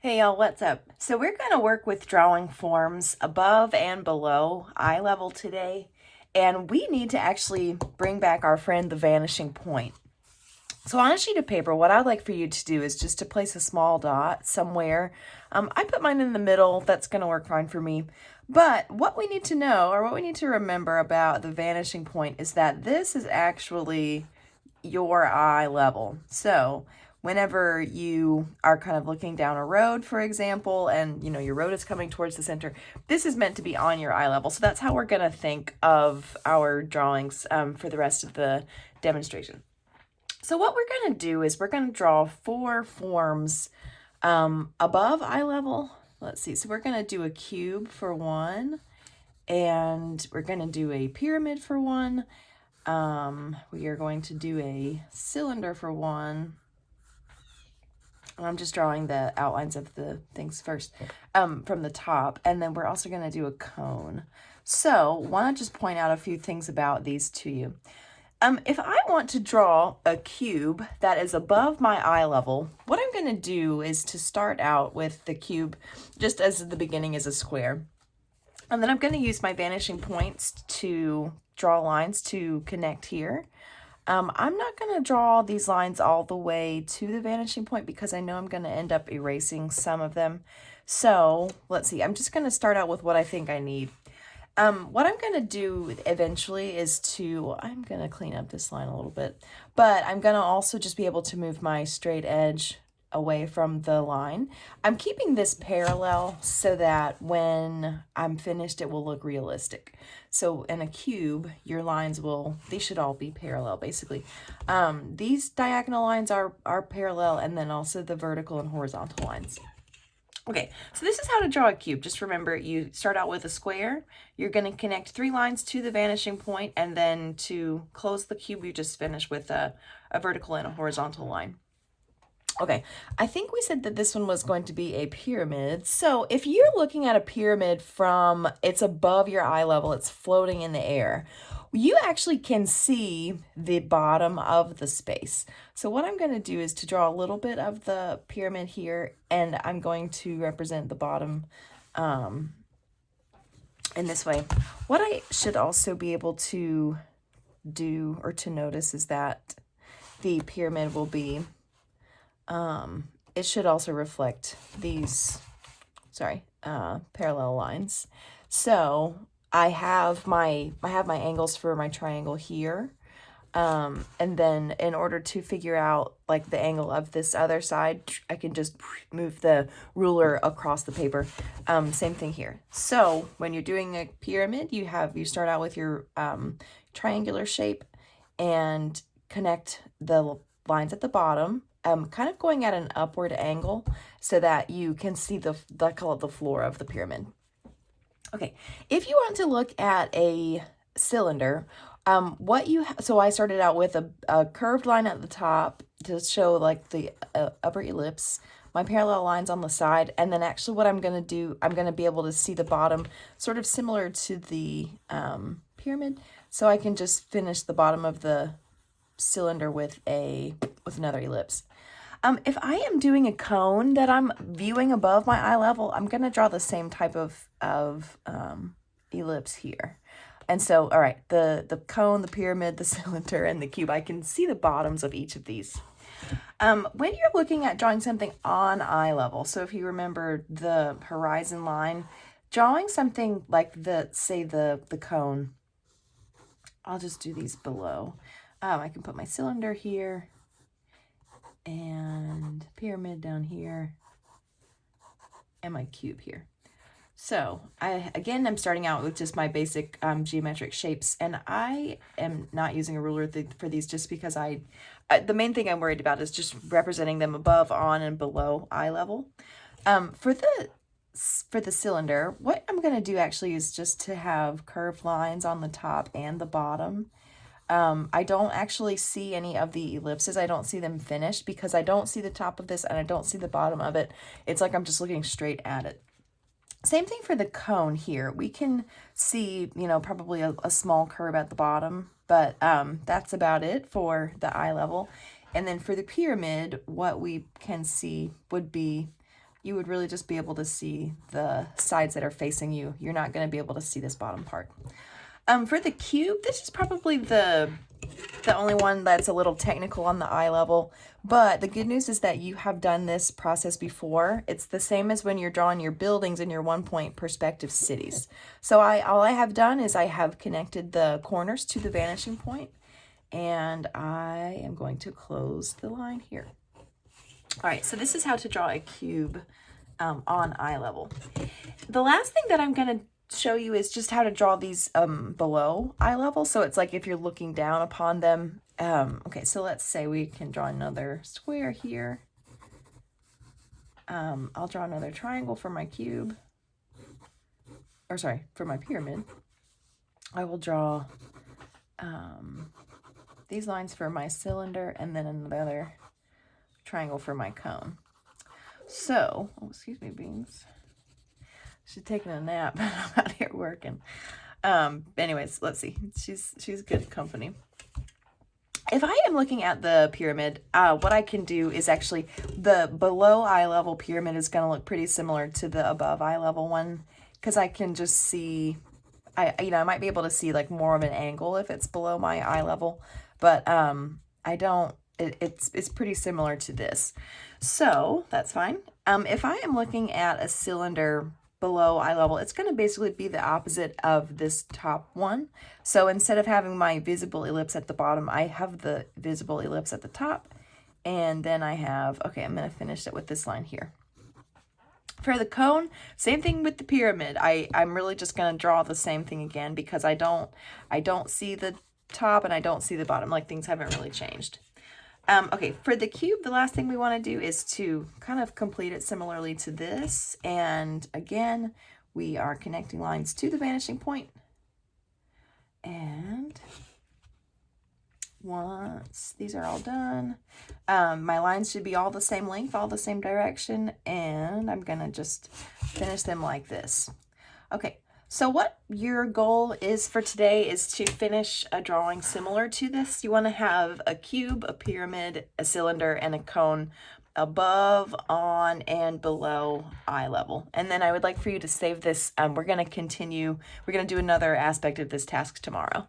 Hey y'all, what's up? So we're going to work with drawing forms above and below eye level today, and we need to actually bring back our friend the vanishing point. So on a sheet of paper, what I'd like for you to do is just to place a small dot somewhere. I put mine in the middle. That's going to work fine for me. But what we need to know, or what we need to remember about the vanishing point, is that this is actually your eye level. So whenever you are kind of looking down a road, for example, and your road is coming towards the center, this is meant to be on your eye level. So that's how we're going to think of our drawings for the rest of the demonstration. So what we're going to do is we're going to draw 4 forms above eye level. Let's see. So we're going to do a cube for one, and we're going to do a pyramid for one. We are going to do a cylinder for one. I'm just drawing the outlines of the things first from the top, and then we're also going to do a cone. So want to just point out a few things about these to you. If I want to draw a cube that is above my eye level, what I'm going to do is to start out with the cube just as the beginning is a square. And then I'm going to use my vanishing points to draw lines to connect here. I'm not going to draw these lines all the way to the vanishing point because I know I'm going to end up erasing some of them. So let's see, I'm just going to start out with what I think I need. What I'm going to do eventually is I'm going to clean up this line a little bit, but I'm going to also just be able to move my straight edge away from the line. I'm keeping this parallel so that when I'm finished, it will look realistic. So in a cube, your lines these should all be parallel basically. These diagonal lines are parallel, and then also the vertical and horizontal lines. Okay, so this is how to draw a cube. Just remember, you start out with a square. You're going to connect 3 lines to the vanishing point, and then to close the cube, you just finish with a vertical and a horizontal line. Okay, I think we said that this one was going to be a pyramid. So if you're looking at a pyramid from, it's above your eye level, it's floating in the air, you actually can see the bottom of the space. So what I'm going to do is to draw a little bit of the pyramid here, and I'm going to represent the bottom in this way. What I should also be able to do or to notice is that the pyramid will be it should also reflect these, parallel lines. So I have my angles for my triangle here. And then in order to figure out like the angle of this other side, I can just move the ruler across the paper. Same thing here. So when you're doing a pyramid, you start out with your triangular shape and connect the lines at the bottom, kind of going at an upward angle so that you can see the floor of the pyramid. Okay, if you want to look at a cylinder, so I started out with a curved line at the top to show like the upper ellipse, my parallel lines on the side, and then actually what I'm going to do, I'm going to be able to see the bottom sort of similar to the pyramid, so I can just finish the bottom of the cylinder with another ellipse. If I am doing a cone that I'm viewing above my eye level, I'm going to draw the same type of ellipse here. And so, all right, the cone, the pyramid, the cylinder, and the cube, I can see the bottoms of each of these. When you're looking at drawing something on eye level, so if you remember the horizon line, drawing something like the cone, I'll just do these below. I can put my cylinder here and pyramid down here and my cube here. So I'm starting out with just my basic geometric shapes, and I am not using a ruler for these just because the main thing I'm worried about is just representing them above, on, and below eye level. For the cylinder, what I'm going to do actually is just to have curved lines on the top and the bottom. I don't actually see any of the ellipses. I don't see them finished because I don't see the top of this and I don't see the bottom of it. It's like I'm just looking straight at it. Same thing for the cone here. We can see, probably a small curve at the bottom, but that's about it for the eye level. And then for the pyramid, what we can see would be you would really just be able to see the sides that are facing you. You're not going to be able to see this bottom part. For the cube, this is probably the only one that's a little technical on the eye level, but the good news is that you have done this process before. It's the same as when you're drawing your buildings in your 1-point perspective cities. So all I have done is I have connected the corners to the vanishing point, and I am going to close the line here. All right, so this is how to draw a cube on eye level. The last thing that I'm going to show you is just how to draw these below eye level. So it's like if you're looking down upon them. Okay, so let's say we can draw another square here. I'll draw another triangle for my cube. Or sorry, for my pyramid. I will draw these lines for my cylinder and then another triangle for my cone. So, oh, excuse me, beans. She's taking a nap. I'm out here working. Anyways, let's see. She's good company. If I am looking at the pyramid, what I can do is actually the below eye level pyramid is going to look pretty similar to the above eye level one, because I can just see, I might be able to see like more of an angle if it's below my eye level, but I don't. It's pretty similar to this, so that's fine. If I am looking at a cylinder below eye level, it's going to basically be the opposite of this top one. So instead of having my visible ellipse at the bottom, I have the visible ellipse at the top, and then I have, okay, I'm going to finish it with this line here. For the cone, same thing with the pyramid. I'm really just going to draw the same thing again because I don't see the top and I don't see the bottom, like things haven't really changed. Okay, for the cube, the last thing we want to do is to kind of complete it similarly to this. And again, we are connecting lines to the vanishing point. And once these are all done, my lines should be all the same length, all the same direction, and I'm going to just finish them like this. Okay. So what your goal is for today is to finish a drawing similar to this. You want to have a cube, a pyramid, a cylinder, and a cone above, on, and below eye level. And then I would like for you to save this. We're going to continue. We're going to do another aspect of this task tomorrow.